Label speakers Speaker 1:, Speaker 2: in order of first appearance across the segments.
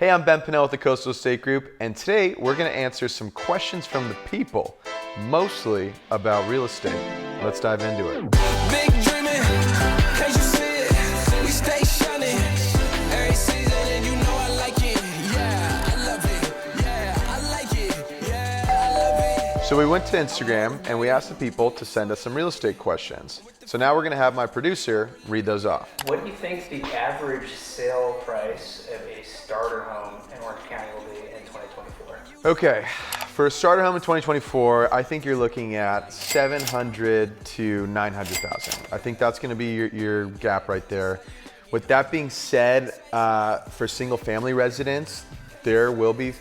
Speaker 1: Hey, I'm Ben Pinnell with the Coastal Estate Group, and today we're going to answer some questions from the people, mostly about real estate. Let's dive into it.
Speaker 2: Big dreaming, can't you see it? We stay shining every season, and you know I like it. Yeah, I love it. Yeah, I like it. Yeah, I love it.
Speaker 1: So we went to Instagram and we asked the people to send us some real estate questions. So now we're going to have my producer read those off.
Speaker 3: What do you think the average sale price of a starter home in Orange County will be in 2024?
Speaker 1: Okay, for a starter home in 2024, I think you're looking at 700 to 900,000. I think that's going to be your gap right there. With that being said, for single family residents, there will be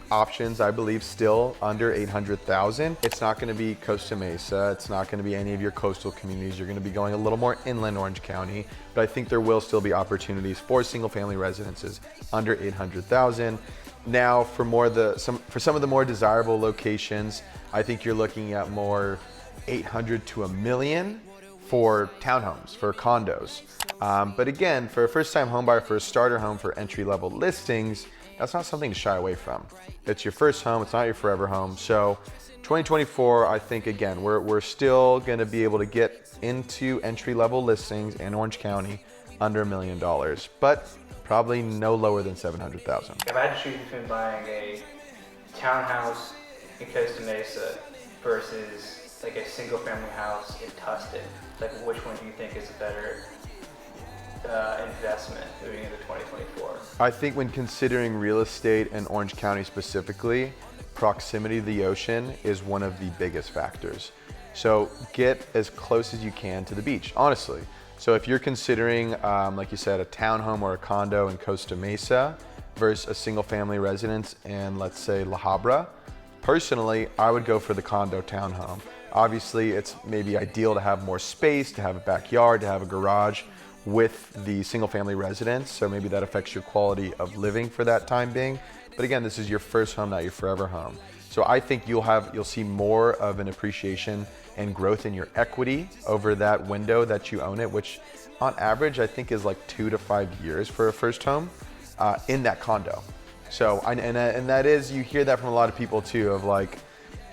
Speaker 1: options, I believe, still under 800,000. It's not going to be Costa Mesa. It's not going to be any of your coastal communities. You're going to be going a little more inland Orange County, but I think there will still be opportunities for single family residences under 800,000. Now, for some of the more desirable locations, I think you're looking at more 800 to a million for townhomes, for condos. But again, for a first-time home buyer, for a starter home, for entry-level listings, that's not something to shy away from. It's your first home, it's not your forever home. So 2024, I think, again, we're still gonna be able to get into entry-level listings in Orange County under $1 million, but probably no lower than 700,000.
Speaker 3: If I had to choose between buying a townhouse in Costa Mesa versus like a single family house in Tustin, like which one do you think is a better investment moving into 2024?
Speaker 1: I think when considering real estate in Orange County specifically, proximity to the ocean is one of the biggest factors. So get as close as you can to the beach, honestly. So if you're considering, like you said, a townhome or a condo in Costa Mesa versus a single family residence in, let's say, La Habra, personally, I would go for the condo townhome. Obviously, it's maybe ideal to have more space, to have a backyard, to have a garage with the single family residence. So maybe that affects your quality of living for that time being. But again, this is your first home, not your forever home. So I think you'll see more of an appreciation and growth in your equity over that window that you own it, which on average, I think is like 2 to 5 years for a first home in that condo. So, and that is, you hear that from a lot of people too, of like,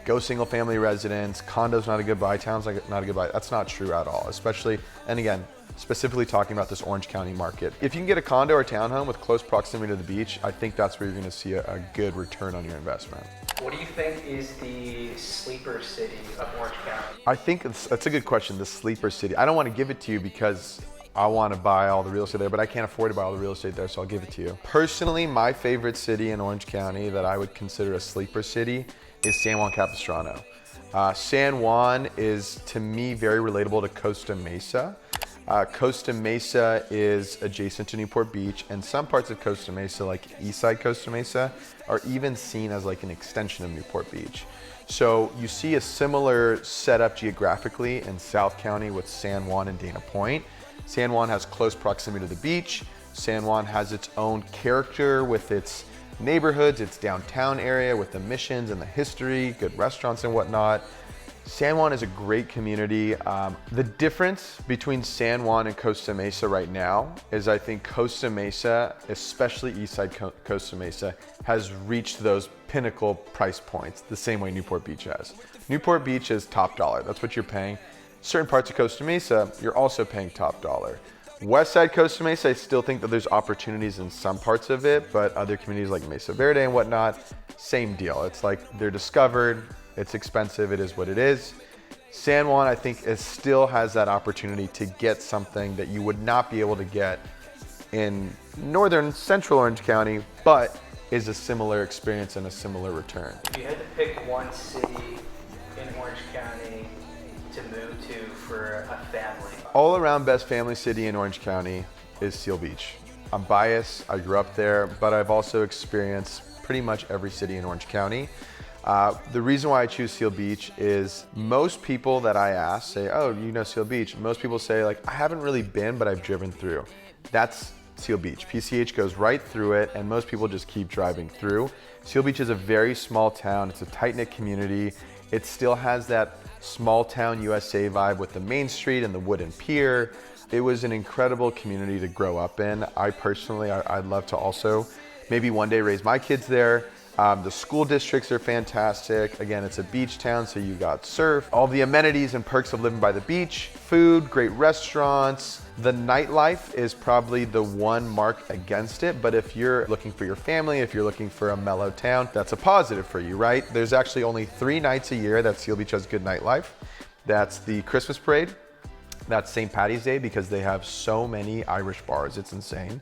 Speaker 1: go single family residence, condo's not a good buy, town's not a good buy. That's not true at all, especially, and again, specifically talking about this Orange County market. If you can get a condo or townhome with close proximity to the beach, I think that's where you're gonna see a good return on your investment.
Speaker 3: What do you think is the sleeper city of Orange County?
Speaker 1: I think that's a good question, the sleeper city. I don't wanna give it to you because I wanna buy all the real estate there, but I can't afford to buy all the real estate there, so I'll give it to you. Personally, my favorite city in Orange County that I would consider a sleeper city is San Juan Capistrano. San Juan is, to me, very relatable to Costa Mesa. Costa Mesa is adjacent to Newport Beach, and some parts of Costa Mesa, like Eastside Costa Mesa, are even seen as like an extension of Newport Beach. So you see a similar setup geographically in South County with San Juan and Dana Point. San Juan has close proximity to the beach. San Juan has its own character with its neighborhoods, its downtown area with the missions and the history, good restaurants and whatnot. San Juan is a great community. The difference between San Juan and Costa Mesa right now is I think Costa Mesa, especially Eastside Costa Mesa, has reached those pinnacle price points the same way Newport Beach has. Newport Beach is top dollar, that's what you're paying. Certain parts of Costa Mesa, you're also paying top dollar. Westside Costa Mesa, I still think that there's opportunities in some parts of it, but other communities like Mesa Verde and whatnot, same deal. It's like they're discovered, it's expensive, it is what it is. San Juan, I think, still has that opportunity to get something that you would not be able to get in northern central Orange County, but is a similar experience and a similar return.
Speaker 3: If you had to pick one city in Orange County to move to for a family,
Speaker 1: all around best family city in Orange County is Seal Beach. I'm biased, I grew up there, but I've also experienced pretty much every city in Orange County. The reason why I choose Seal Beach is most people that I ask say, oh, you know Seal Beach? Most people say, like, I haven't really been, but I've driven through. That's Seal Beach. PCH goes right through it, and most people just keep driving through. Seal Beach is a very small town. It's a tight-knit community. It still has that small town USA vibe with the main street and the wooden pier. It was an incredible community to grow up in. I personally, I'd love to also maybe one day raise my kids there. The school districts are fantastic. Again, it's a beach town, so you got surf, all the amenities and perks of living by the beach, food, great restaurants. The nightlife is probably the one mark against it, but if you're looking for your family, if you're looking for a mellow town, that's a positive for you, right? There's actually only 3 nights a year that Seal Beach has good nightlife. That's the Christmas parade, that's St. Paddy's Day, because they have so many Irish bars, it's insane,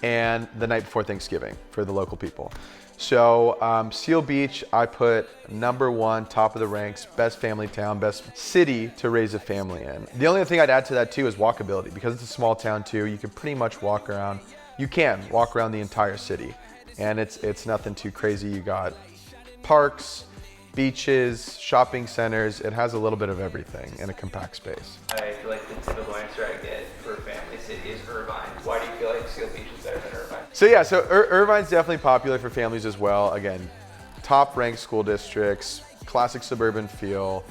Speaker 1: and the night before Thanksgiving for the local people. So Seal Beach, I put #1, top of the ranks, best family town, best city to raise a family in. The only thing I'd add to that too is walkability. Because it's a small town too, you can pretty much walk around, the entire city. And it's nothing too crazy. You got parks, beaches, shopping centers. It has a little bit of everything in a compact space.
Speaker 3: I feel like the typical answer I get for a family city is Irvine. Why do you feel like Seal Beach is better than Irvine?
Speaker 1: So yeah, Irvine's definitely popular for families as well. Again, top ranked school districts, classic suburban feel.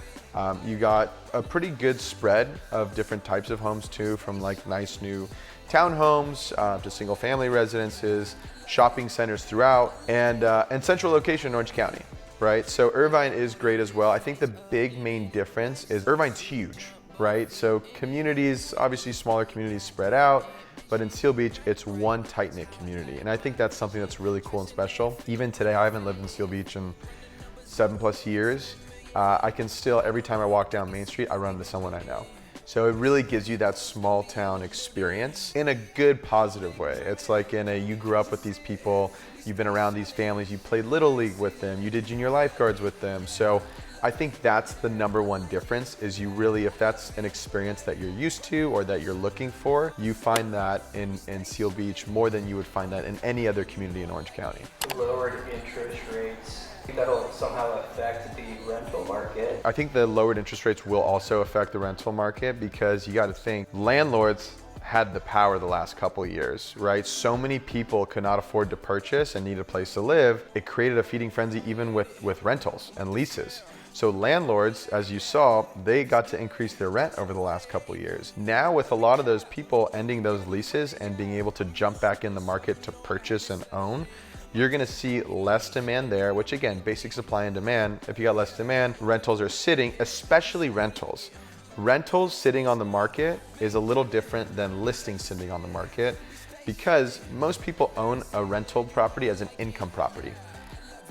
Speaker 1: You got a pretty good spread of different types of homes too, from like nice new townhomes to single family residences, shopping centers throughout, and central location in Orange County, right? So Irvine is great as well. I think the big main difference is Irvine's huge, right? So communities, obviously smaller communities spread out, but in Seal Beach, it's one tight-knit community. And I think that's something that's really cool and special. Even today, I haven't lived in Seal Beach in 7+ years. I can still, every time I walk down Main Street, I run into someone I know. So it really gives you that small town experience in a good, positive way. It's like you grew up with these people, you've been around these families, you played Little League with them, you did junior lifeguards with them. So I think that's the #1 difference, is you really, if that's an experience that you're used to or that you're looking for, you find that in Seal Beach more than you would find that in any other community in Orange County.
Speaker 3: Lowered interest rates, I think that'll somehow affect the rental market.
Speaker 1: I think the lowered interest rates will also affect the rental market, because you got to think, landlords had the power the last couple of years, right? So many people could not afford to purchase and need a place to live. It created a feeding frenzy even with rentals and leases. So landlords, as you saw, they got to increase their rent over the last couple of years. Now with a lot of those people ending those leases and being able to jump back in the market to purchase and own, you're gonna see less demand there, which again, basic supply and demand. If you got less demand, rentals are sitting, especially rentals. Rentals sitting on the market is a little different than listings sitting on the market, because most people own a rental property as an income property.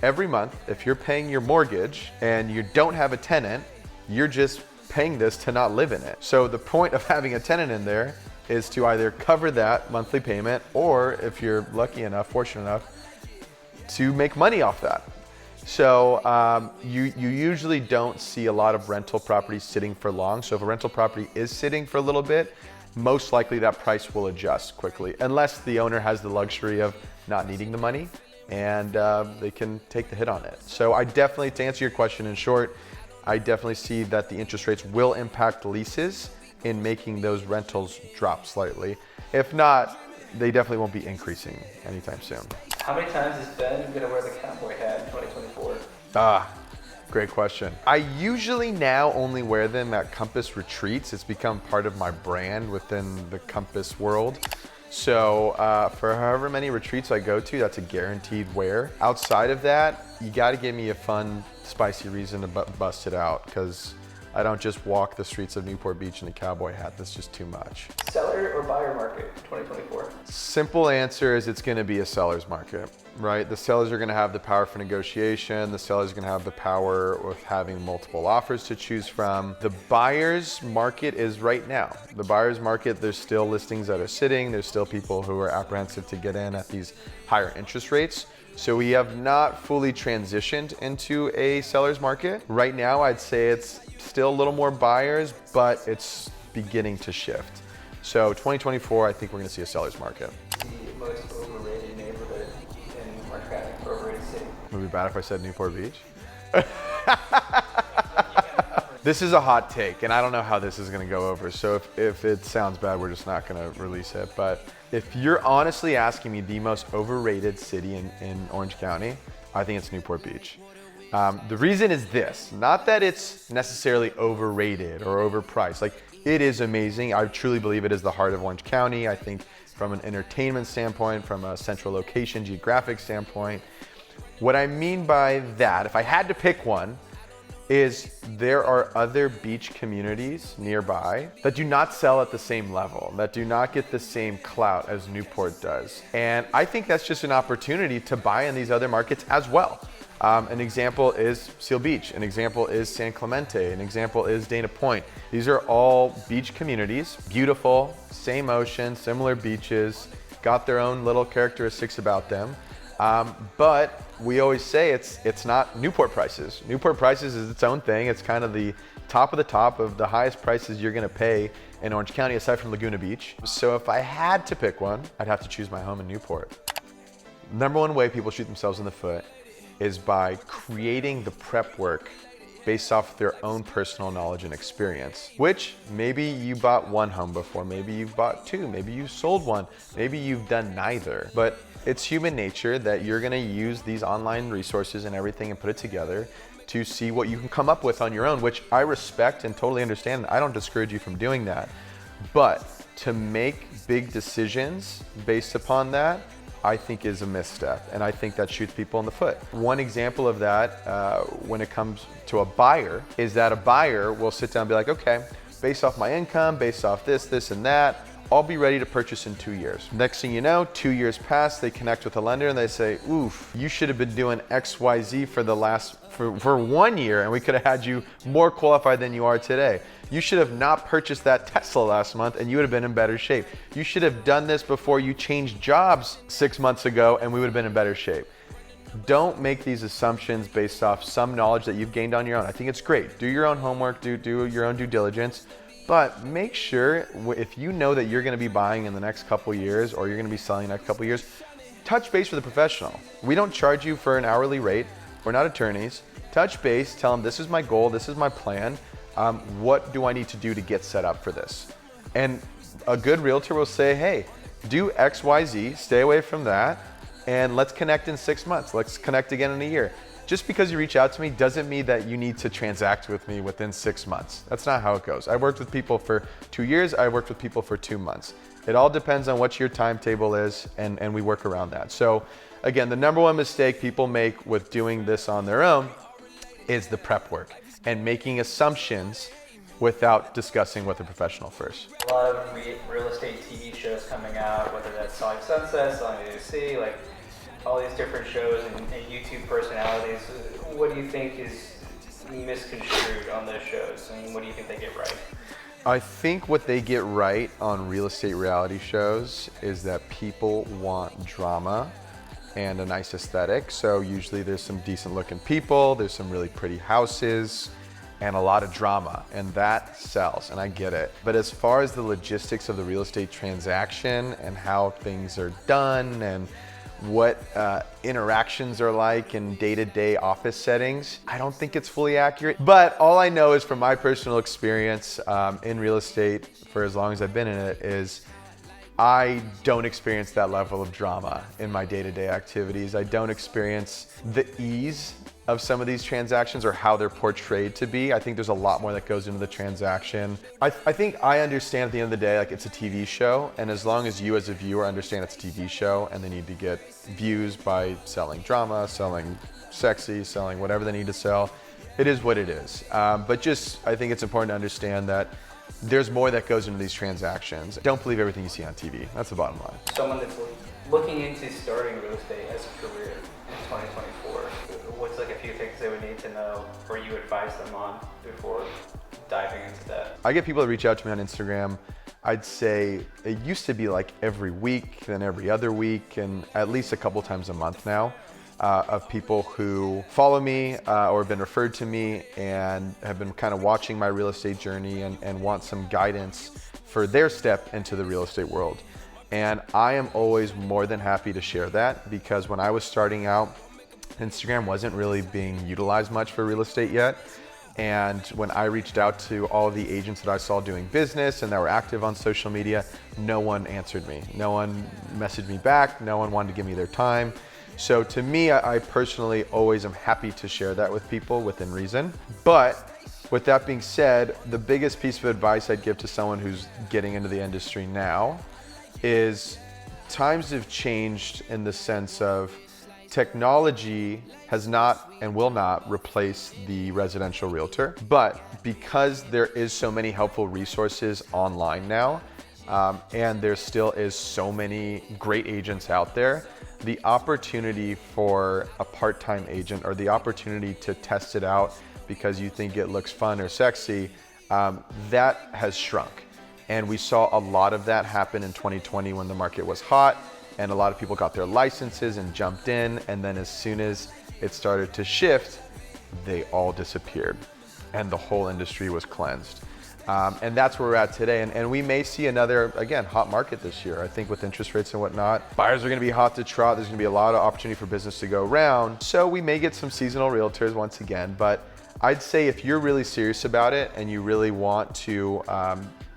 Speaker 1: Every month, if you're paying your mortgage and you don't have a tenant, you're just paying this to not live in it. So the point of having a tenant in there is to either cover that monthly payment, or if you're lucky enough, fortunate enough, to make money off that. So you usually don't see a lot of rental properties sitting for long. So if a rental property is sitting for a little bit, most likely that price will adjust quickly, unless the owner has the luxury of not needing the money and they can take the hit on it. So I definitely, to answer your question in short, I definitely see that the interest rates will impact leases in making those rentals drop slightly. If not, they definitely won't be increasing anytime soon.
Speaker 3: How many times is Ben gonna wear the cowboy hat in 2024?
Speaker 1: Great question. I usually now only wear them at Compass retreats. It's become part of my brand within the Compass world. So for however many retreats I go to, that's a guaranteed wear. Outside of that, you gotta give me a fun, spicy reason to bust it out, because I don't just walk the streets of Newport Beach in a cowboy hat. That's just too much.
Speaker 3: Seller or buyer market 2024?
Speaker 1: Simple answer is it's gonna be a seller's market, right? The sellers are gonna have the power for negotiation. The sellers are gonna have the power of having multiple offers to choose from. The buyer's market is right now. The buyer's market, there's still listings that are sitting. There's still people who are apprehensive to get in at these higher interest rates. So we have not fully transitioned into a seller's market. Right now, I'd say it's still a little more buyers, but it's beginning to shift. So 2024, I think we're gonna see a seller's market.
Speaker 3: The most overrated neighborhood in Orange County, overrated city.
Speaker 1: Would it be bad if I said Newport Beach? This is a hot take, and I don't know how this is gonna go over. So if it sounds bad, we're just not gonna release it. But if you're honestly asking me the most overrated city in Orange County, I think it's Newport Beach. The reason is this, not that it's necessarily overrated or overpriced. Like, It is amazing. I truly believe it is the heart of Orange County. I think from an entertainment standpoint, from a central location, geographic standpoint. What I mean by that, if I had to pick one, is there are other beach communities nearby that do not sell at the same level, that do not get the same clout as Newport does. And I think that's just an opportunity to buy in these other markets as well. An example is Seal Beach, an example is San Clemente, an example is Dana Point. These are all beach communities, beautiful, same ocean, similar beaches, got their own little characteristics about them. But we always say it's not Newport prices. Newport prices is its own thing. It's kind of the top of the highest prices you're gonna pay in Orange County aside from Laguna Beach. So if I had to pick one, I'd have to choose my home in Newport. Number one way people shoot themselves in the foot is by creating the prep work based off their own personal knowledge and experience, which maybe you bought one home before, maybe you've bought two, maybe you sold one, maybe you've done neither. But it's human nature that you're gonna use these online resources and everything and put it together to see what you can come up with on your own, which I respect and totally understand. I don't discourage you from doing that. But to make big decisions based upon that, I think is a misstep, and I think that shoots people in the foot. One example of that when it comes to a buyer is that a buyer will sit down and be like, okay, based off my income, based off this, and that, I'll be ready to purchase in 2 years. Next thing you know, 2 years pass, they connect with a lender and they say, oof, you should have been doing XYZ for 1 year and we could have had you more qualified than you are today. You should have not purchased that Tesla last month and you would have been in better shape. You should have done this before you changed jobs 6 months ago and we would have been in better shape. Don't make these assumptions based off some knowledge that you've gained on your own. I think it's great. Do your own homework, do your own due diligence, but make sure if you know that you're gonna be buying in the next couple years or you're gonna be selling in the next couple years, touch base with a professional. We don't charge you for an hourly rate. We're not attorneys. Touch base, tell them this is my goal, this is my plan. What do I need to do to get set up for this? And a good realtor will say, hey, do X, Y, Z, stay away from that, and let's connect in 6 months. Let's connect again in a year. Just because you reach out to me doesn't mean that you need to transact with me within 6 months. That's not how it goes. I worked with people for 2 years, I worked with people for 2 months. It all depends on what your timetable is, and we work around that. So again, the number one mistake people make with doing this on their own is the prep work and making assumptions without discussing with a professional first.
Speaker 3: A lot of real estate TV shows coming out, whether that's Selling Sunset, Selling AUC, like all these different shows and YouTube personalities. What do you think is misconstrued on those shows, and what do you think they get right?
Speaker 1: I think what they get right on real estate reality shows is that people want drama and a nice aesthetic. So usually there's some decent looking people, there's some really pretty houses, and a lot of drama, and that sells, and I get it. But as far as the logistics of the real estate transaction and how things are done and what interactions are like in day-to-day office settings, I don't think it's fully accurate. But all I know is from my personal experience in real estate for as long as I've been in it is I don't experience that level of drama in my day-to-day activities. I don't experience the ease of some of these transactions or how they're portrayed to be. I think there's a lot more that goes into the transaction. I think I understand at the end of the day, like it's a TV show, and as long as you as a viewer understand it's a TV show and they need to get views by selling drama, selling sexy, selling whatever they need to sell, it is what it is. But just, I think it's important to understand that there's more that goes into these transactions. Don't believe everything you see on TV. That's the bottom line.
Speaker 3: Someone that's looking into starting real estate as a career in 2024, what's like a few things they would need to know or you advise them on before diving into that?
Speaker 1: I get people that reach out to me on Instagram. I'd say it used to be like every week, then every other week, and at least a couple times a month now. Of people who follow me or have been referred to me and have been kind of watching my real estate journey and want some guidance for their step into the real estate world. And I am always more than happy to share that, because when I was starting out, Instagram wasn't really being utilized much for real estate yet. And when I reached out to all of the agents that I saw doing business and that were active on social media, no one answered me. No one messaged me back. No one wanted to give me their time. So to me, I personally always am happy to share that with people within reason. But With that being said, the biggest piece of advice I'd give to someone who's getting into the industry now is times have changed in the sense of technology has not and will not replace the residential realtor, but because there is so many helpful resources online now, and there still is so many great agents out there, the opportunity for a part-time agent or the opportunity to test it out because you think it looks fun or sexy, that has shrunk. And we saw a lot of that happen in 2020 when the market was hot and a lot of people got their licenses and jumped in, and then as soon as it started to shift, they all disappeared and the whole industry was cleansed. And that's where we're at today. And we may see another, again, hot market this year. I think with interest rates and whatnot, buyers are gonna be hot to trot. There's gonna be a lot of opportunity for business to go around. So we may get some seasonal realtors once again, but I'd say if you're really serious about it and you really want to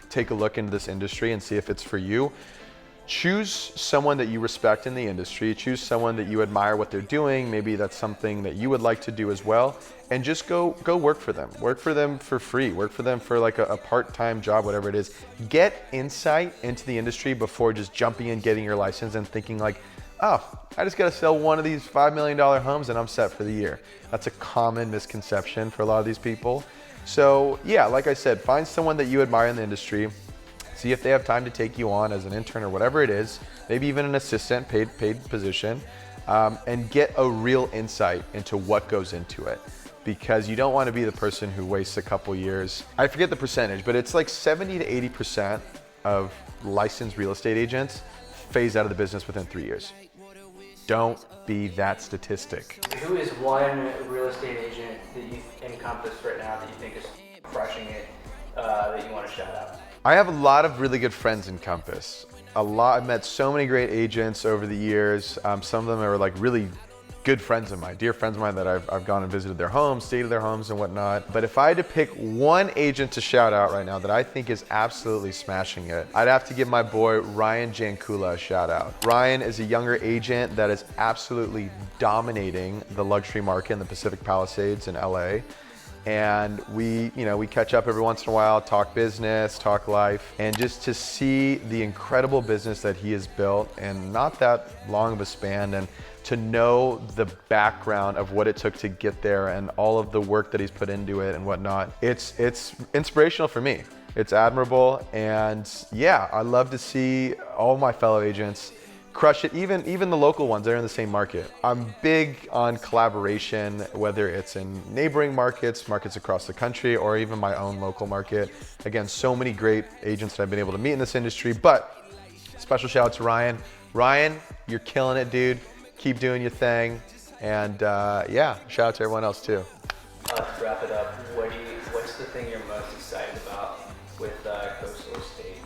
Speaker 1: take a look into this industry and see if it's for you, choose someone that you respect in the industry, choose someone that you admire what they're doing, maybe that's something that you would like to do as well, and just go work for them. Work for them for free, work for them for like a part-time job, whatever it is. Get insight into the industry before just jumping in, getting your license and thinking like, oh, I just gotta sell one of these $5 million homes and I'm set for the year. That's a common misconception for a lot of these people. So yeah, like I said, find someone that you admire in the industry, see if they have time to take you on as an intern or whatever it is, maybe even an assistant, paid position, and get a real insight into what goes into it. Because you don't want to be the person who wastes a couple years. I forget the percentage, but it's like 70 to 80% of licensed real estate agents phase out of the business within 3 years. Don't be that statistic.
Speaker 3: Who is one real estate agent that you encompass right now that you think is crushing it, that you want to shout out?
Speaker 1: I have a lot of really good friends in Compass. I've met so many great agents over the years. Some of them are like really good friends of mine, dear friends of mine that I've gone and visited their homes, stayed at their homes and whatnot. But if I had to pick one agent to shout out right now that I think is absolutely smashing it, I'd have to give my boy Ryan Jankula a shout out. Ryan is a younger agent that is absolutely dominating the luxury market in the Pacific Palisades in LA. And we catch up every once in a while, talk business, talk life, and just to see the incredible business that he has built in not that long of a span, and to know the background of what it took to get there and all of the work that he's put into it and whatnot, it's inspirational for me. It's admirable, and yeah, I love to see all my fellow agents crush it, even the local ones that are in the same market. I'm big on collaboration, whether it's in neighboring markets across the country, or even my own local market. Again, so many great agents that I've been able to meet in this industry, but special shout out to Ryan. Ryan, you're killing it, dude. Keep doing your thing. And yeah, shout out to everyone else too.
Speaker 3: To wrap it up, what's the thing you're most excited about with Coastal Estate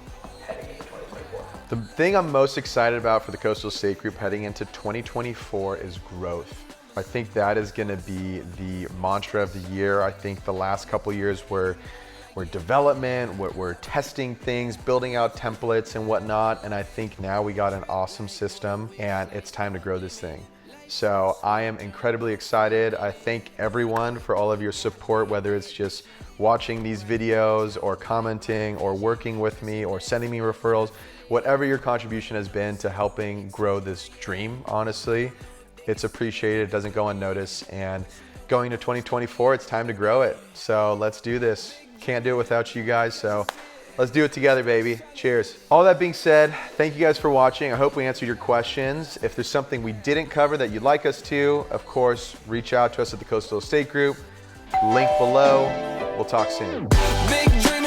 Speaker 3: heading into 2024?
Speaker 1: The thing I'm most excited about for the Coastal Estate Group heading into 2024 is growth. I think that is gonna be the mantra of the year. I think the last couple years were development, we're testing things, building out templates and whatnot, and I think now we got an awesome system and it's time to grow this thing. So I am incredibly excited. I thank everyone for all of your support, whether it's just watching these videos or commenting or working with me or sending me referrals, whatever your contribution has been to helping grow this dream, honestly, it's appreciated, it doesn't go unnoticed. And going to 2024, it's time to grow it. So let's do this. Can't do it without you guys, so let's do it together, baby. Cheers. All that being said, thank you guys for watching. I hope we answered your questions. If there's something we didn't cover that you'd like us to, of course, reach out to us at the Coastal Estate Group. Link below. We'll talk soon.
Speaker 2: Big dream.